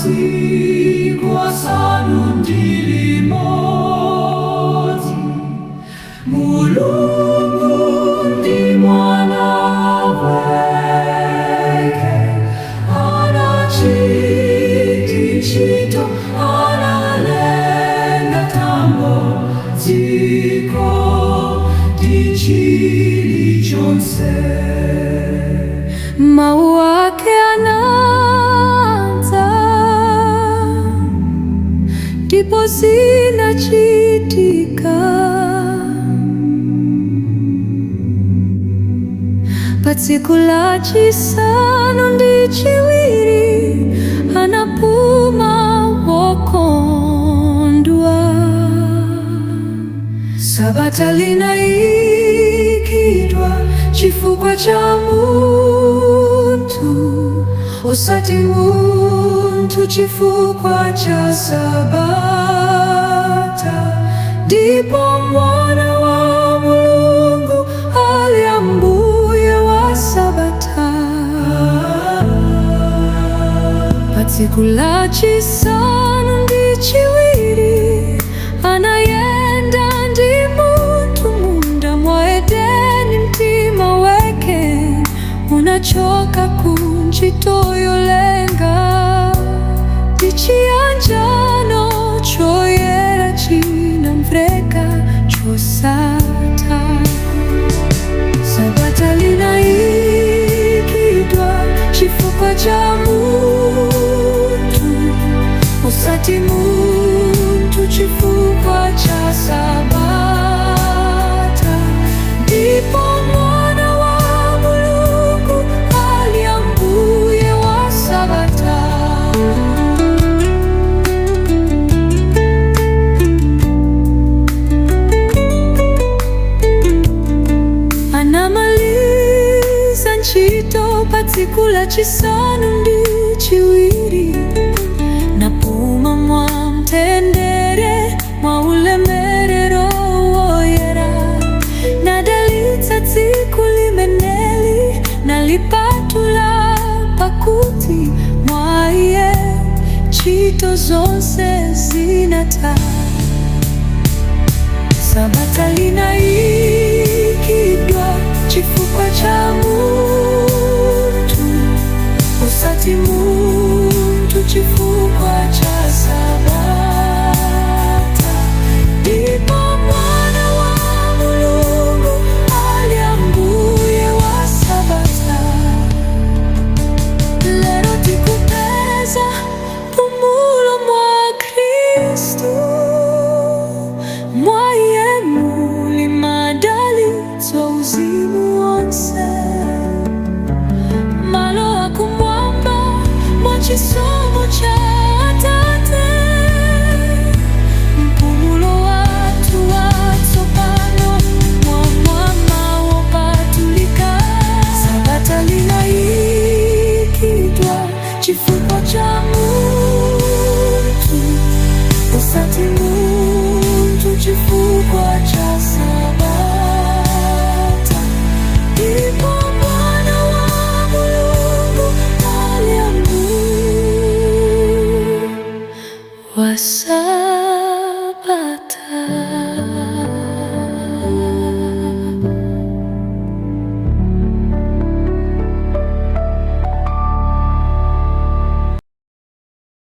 sigwa sanundili moti Mulungu ndi mwana wake anachiti chito analenga tambo ziko dichili chonse mau wake anaanza ndipo zinachitika patsiku la chisanu ndi chiwiri anapuma wokondwa Sabata linaikidwa chifukwa cha munthu osati munthu chifukwa cha Sabata ndipo mwana wa Mulungu ali ambuye wa Sabata patsiku la chisanu ndi chiwiri anayenda ndi munthu munda mwa Edeni mtima wake unachoka kunjito yolenga ichiyanjano choyera chinamveka chosata Sabata linaikidwa chifukwa cha munthu osati munthu chifukwa cha Sabata ndipo mwana wa Mulungu ali ambuye wa Sabata anamaliza ntchito patsiku la chisanu ndi chiwiri napuma mwa mtendere mwa ulemerero woyera nadalitsa tsiku limeneli nalipatula pakuti mwa iye ntchito zonse zinatha Sabata linaikidwa chifukwa cha munthu osati munthu chifukwa cha Sabata ndipo mwana wa Mulungu ali ambuye wa Sabata lero tikupeza pumulo mwa Khristu mwa iye muli madalitso uzimu wonse malo akumwamba mwa chisomo